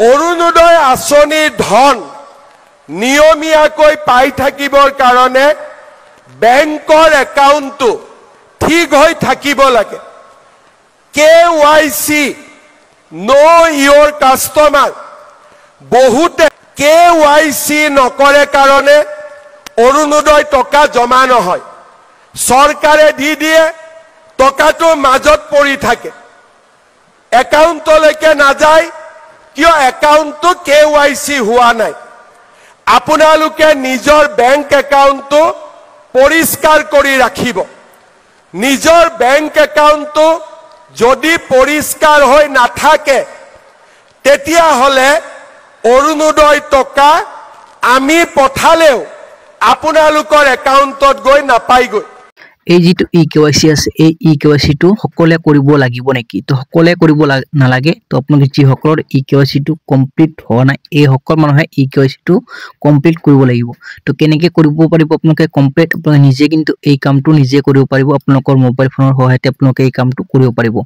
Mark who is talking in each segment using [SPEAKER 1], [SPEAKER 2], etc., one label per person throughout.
[SPEAKER 1] অৰুণোদয় আঁচনিৰ ধন নিয়মীয়াকৈ পাই থাকিবৰ কাৰণে বেংকৰ একাউণ্টটো ঠিক হৈ থাকিব লাগে। KYC know your customer বহুতে KYC নকৰে কাৰণে অৰুণোদয় টকা জমা নহয়। চৰকাৰে দি দিয়ে, টকাটো মাজত পৰি থাকে, একাউণ্টলৈকে নাযায়। কিয়? একাউণ্টটো KYC হোৱা নাই। আপোনালোকে নিজৰ বেংক একাউণ্টটো পৰিষ্কাৰ কৰি ৰাখিব। নিজৰ বেংক একাউণ্টটো যদি পৰিষ্কাৰ হৈ নাথাকে তেতিয়াহ'লে অৰুণোদয় টকা আমি পঠালেও আপোনালোকৰ একাউণ্টত গৈ নাপায়গৈ।
[SPEAKER 2] এই যেটো KYC আছে, এই KYC টো সকলে কৰিব লাগিব নেকি? তো সকলে কৰিব নালাগে। তো আপোনালোকে যি সকলৰ KYC টো কমপ্লিট হোৱা নাই, এই সকল মানুহে KYC টো কমপ্লিট কৰিব লাগিব। তো কেনেকৈ কৰিব পাৰিব আপোনালোকে কমপ্লিট? আপোনালোকে নিজে কিন্তু এই কামটো নিজে কৰিব পাৰিব। আপোনালোকৰ মোবাইল ফোনৰ সহায়তে আপোনালোকে এই কামটো কৰিব পাৰিব।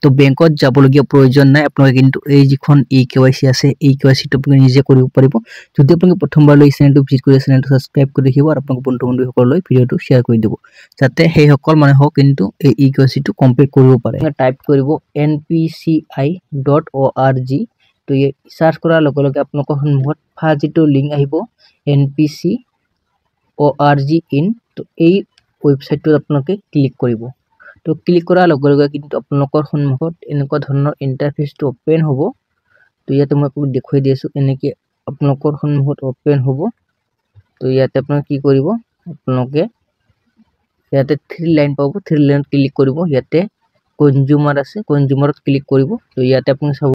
[SPEAKER 2] তো বেংকত যাবলগীয়া প্ৰয়োজন নাই। আপোনালোকে কিন্তু এই যিখন KYC আছে, এই KYC টো আপোনালোকে নিজে কৰিব পাৰিব। যদি আপোনালোকে প্ৰথমবাৰলৈ এই চেনেলটো ভিজিট কৰি চেনেলটো সাবস্ক্ৰাইব কৰি ৰাখিব আৰু আপোনালোকৰ বন্ধু-বান্ধৱীসকললৈ ভিডিঅ'টো শ্বেয়াৰ কৰি দিব, যাতে সেই সকল মানুহক কিন্তু এই KYC টো কমপ্লিট কৰিব পাৰে। টাইপ কৰিব npci.org। তো এই সাৰ্চ কৰাৰ লগে লগে আপোনালোকৰ সন্মুখত ফাৰ্ষ্ট যেটো লিংক আহিব npci.org in। তো এই ৱেবছাইটটোত আপোনালোকে ক্লিক কৰিব। তো ক্লিক কৰাৰ লগে লগে কিন্তু আপোনালোকৰ সন্মুখত এনেকুৱা ধৰণৰ ইন্টাৰফেচটো ওপেন হ'ব। তো ইয়াতে মই আপোনাক দেখুৱাই দি আছো, এনেকৈ আপোনালোকৰ সন্মুখত ওপেন হ'ব। তো ইয়াতে আপোনালোকে কি কৰিব, আপোনালোকে ইয়াতে 3 লাইন পাব, 3 লাইনত ক্লিক কৰিব। ইয়াতে কনজিউমাৰ আছে, কনজিউমাৰত ক্লিক কৰিব। তো ইয়াতে আপুনি চাব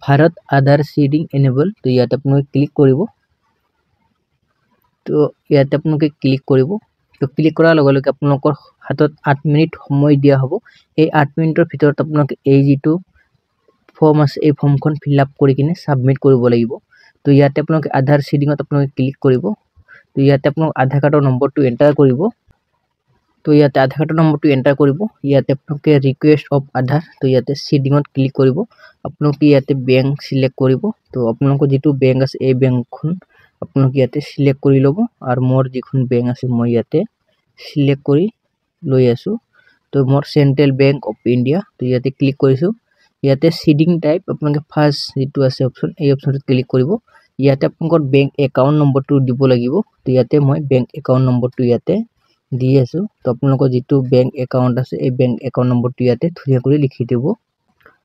[SPEAKER 2] ভাৰত আধাৰ সিডিং এনেবল। তো ইয়াতে আপোনালোকে ক্লিক কৰিব। তো ইয়াতে আপোনালোকে ক্লিক কৰিব। তো ক্লিক কৰাৰ লগে লগে আপোনালোকৰ হাতত 8 মিনিট সময় দিয়া হ'ব। এই 8 মিনিটৰ ভিতৰত আপোনালোকে এই যেটো ফৰ্ম আছে, এই ফৰ্মখন ফিল আপ কৰি কিনে সাবমিট কৰিব লাগিব। তো ইয়াতে আপোনালোকে আধাৰ সিডিংত আপোনালোকে ক্লিক কৰিব। তো ইয়াতে আপোনালোক আধাৰ কাৰ্ডৰ নম্বৰটো এন্টাৰ কৰিব। তো ইয়াতে আধাৰ কাৰ্ডৰ নম্বৰটো এন্টাৰ কৰিব। ইয়াতে আপোনালোকে ৰিকুৱেষ্ট অফ আধাৰ, তো ইয়াতে সিডিংত ক্লিক কৰিব। আপোনালোকে ইয়াতে বেংক সিলেক্ট কৰিব। তো আপোনালোকৰ যেটো বেংক আছে, এই বেংকখন আপোনালোকে ইয়াতে সিলেক্ট কৰি ল'ব। আৰু মোৰ যিখন বেংক আছে মই ইয়াতে সিলেক্ট কৰি লৈ আছো। তো মোৰ সেন্ট্ৰেল বেংক অফ ইণ্ডিয়া। তো ইয়াতে ক্লিক কৰিছো। ইয়াতে সিডিং টাইপ আপোনালোকে ফাৰ্ষ্ট যেটো আছে অপচন, এই অপচনটোত ক্লিক কৰিব। ইয়াতে আপোনালোকৰ বেংক একাউণ্ট নম্বৰটো দিব লাগিব। তো ইয়াতে মই বেংক একাউণ্ট নম্বৰটো ইয়াতে দি আছো। তো আপোনালোকৰ যেটো বেংক একাউণ্ট আছে, এই বেংক একাউণ্ট নম্বৰটো ইয়াতে ধুনীয়া কৰি লিখি দিব।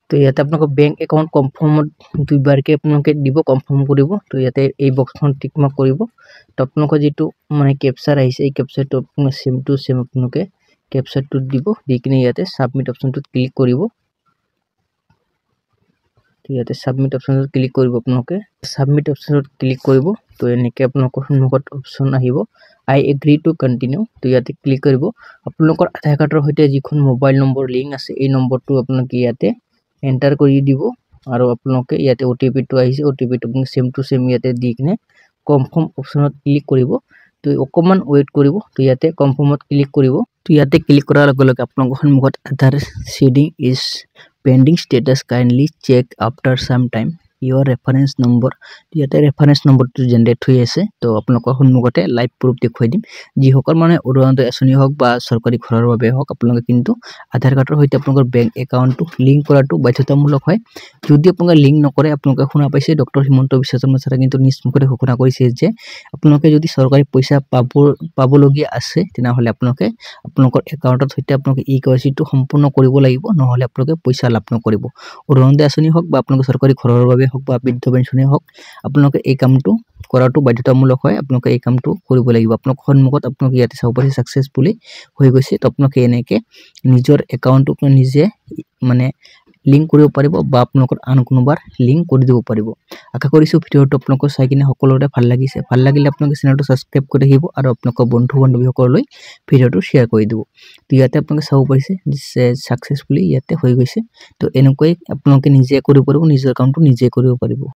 [SPEAKER 2] তো ইয়াতে আপোনালোকৰ বেংক একাউণ্ট কনফাৰ্মত দুইবাৰকে আপোনালোকে দিব, কনফাৰ্ম কৰিব। তো ইয়াতে এই বক্সখন টিক মাৰ্ক কৰিব। তো আপোনালোকৰ যেটো মানে কেপচাৰ আহিছে, এই কেপচাৰটো আপোনালোকে সেম টু সেম আপোনালোকে কেপচাৰটো দিব, দি কিনে ইয়াতে সাবমিট অপচনটোত ক্লিক কৰিব। তো ইয়াতে সাবমিট অপচনটোত ক্লিক কৰিব। আপোনালোকে সাবমিট অপচনটোত ক্লিক কৰিব। তো এনেকৈ আপোনালোকৰ সন্মুখত অপচন আহিব আই এগ্ৰি টু কন্টিনিউ। তো ইয়াতে ক্লিক কৰিব। আপোনালোকৰ আধাৰ কাৰ্ডৰ সৈতে যিখন মোবাইল নম্বৰ লিংক আছে, এই নম্বৰটো আপোনালোকে ইয়াতে এন্টাৰ কৰি দিব। আৰু আপোনালোকে ইয়াতে OTP টো আহিছে, OTP টো আপোনালোকে সেম টু সেম ইয়াতে দি কিনে কনফাৰ্ম অপচনত ক্লিক কৰিব। তো অকমান ওয়েট কৰিব। তো ইয়াতে কনফাৰ্মত ক্লিক কৰিব। তো ইয়াতে ক্লিক কৰাৰ লগে লগে আপোনালোকৰ সন্মুখত Aadhaar seeding is pending status kindly check after some time your reference number। ইয়াতে ৰেফাৰেন্স নম্বৰটো জেনাৰেট হৈ আছে। তো আপোনালোকৰ সন্মুখতে লাইভ প্ৰুফ দেখুৱাই দিম। যিসকল মানে অৰুণোদয় আঁচনি হওক বা চৰকাৰী ঘৰৰ বাবে হওক, আপোনালোকে কিন্তু আধাৰ কাৰ্ডৰ সৈতে আপোনালোকৰ বেংক একাউণ্টটো লিংক কৰাটো বাধ্যতামূলক হয়। যদি আপোনালোকে লিংক নকৰে, আপোনালোকে শুনা পাইছে ডক্টৰ হিমন্ত বিশ্ব শৰ্মা ছাৰে কিন্তু নিজ মুখেৰে ঘোষণা কৰিছে যে আপোনালোকে যদি চৰকাৰী পইচা পাবলগীয়া আছে, তেনেহ'লে আপোনালোকে আপোনালোকৰ একাউণ্টৰ সৈতে আপোনালোকে KYC টো সম্পূৰ্ণ কৰিব লাগিব, নহ'লে আপোনালোকে পইচা লাভ নকৰিব। অৰুণোদয় আঁচনি হওক বা আপোনালোকে চৰকাৰী ঘৰৰ বাবে হওক বা বৃদ্ধ পেঞ্চনে হওক, আপোনালোকে এই কামটো কৰাটো বাধ্যতামূলক হয়। আপোনালোকে এই কামটো কৰিব লাগিব। আপোনালোকৰ সন্মুখত আপোনালোকে ইয়াতে চাব পাৰিছে সাকসেসফুলি হৈ গৈছে। তো আপোনালোকে এনেকৈ নিজৰ একাউণ্টটো নিজে মানে লিংক কৰিব পাৰিব বা আপোনালোকৰ আন কোনোবাৰ লিংক কৰি দিব পাৰিব। আশা কৰিছো ভিডিঅ'টো আপোনালোকৰ চাই কিনে সকলোৰে ভাল লাগিছে। ভাল লাগিলে আপোনালোকে চেনেলটো সাবস্ক্ৰাইব কৰি ৰাখিব আৰু আপোনালোকৰ বন্ধু-বান্ধৱীসকললৈ ভিডিঅ'টো শ্বেয়াৰ কৰি দিব। তো ইয়াতে আপোনালোকে চাব পাৰিছে যে সাকসেসফুলি ইয়াতে হৈ গৈছে। তো এনেকৈ আপোনালোকে নিজে কৰিব পাৰিব, নিজৰ কামটো নিজে কৰিব পাৰিব।